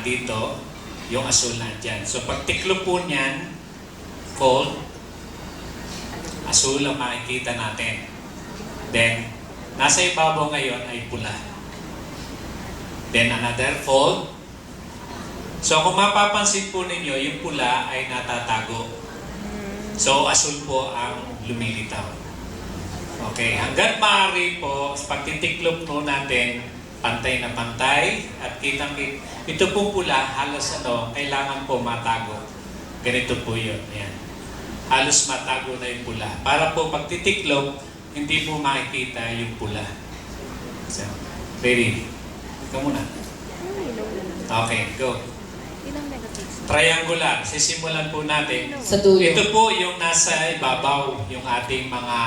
dito, yung asul na dyan. So pag tiklop po niyan, fold, asul ang makikita natin. Then, nasa ibabaw ngayon ay pula. Then another fold. So kung mapapansin po ninyo, yung pula ay natatago. So asul po ang lumilitaw. Okay, hanggat maaari po, pag titiklop po natin, pantay na pantay, at kitang-kita, ito po pula, halos kailangan po matago. Ganito po yun. Yan. Halos matago na yung pula. Para po pag titiklop, hindi po makikita yung pula. So, ready? Ikaw muna. Okay, go. Triangular. Sisimulan po natin. Sa dulo. Ito po yung nasa ibabaw, yung ating mga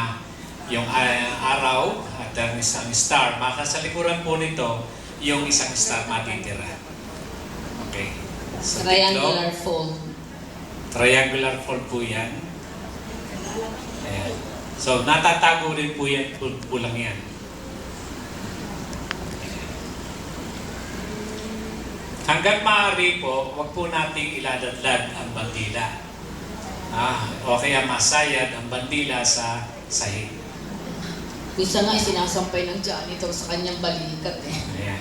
yung araw at ang isang star. Makasalikuran po nito yung isang star matitira. Okay. So, Triangular fold. Triangular fold po yan. Ayan. So, natatago rin po yan, pulang yan. Hanggat maaari po, wag po nating iladadlad ang bandila. O kaya masayad ang bandila sa sahig. Bisa nga sinasampay ng janitor sa kanyang balikat eh. Ayan.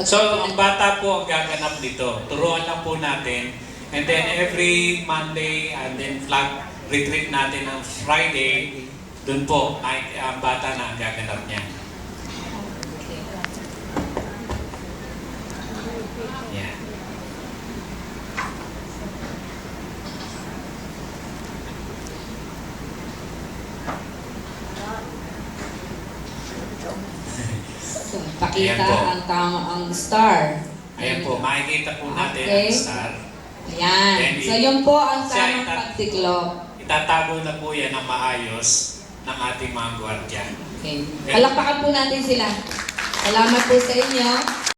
So, ang bata po ang gaganap dito. Turuan lang po natin. And then every Monday and then flag retreat natin ng Friday, dun po ay ang bata na ang gaganap niya. Ayan. Pakita Ayan po. ang tama ang star. Ayan po, makikita po natin Okay. ang star. Ayan. Then, So yun po ang siya tamang pagtiklop. Itatago na po yan ng maayos ng ating mga gwardiya. Okay. Palakpakan po natin sila. Salamat po sa inyo.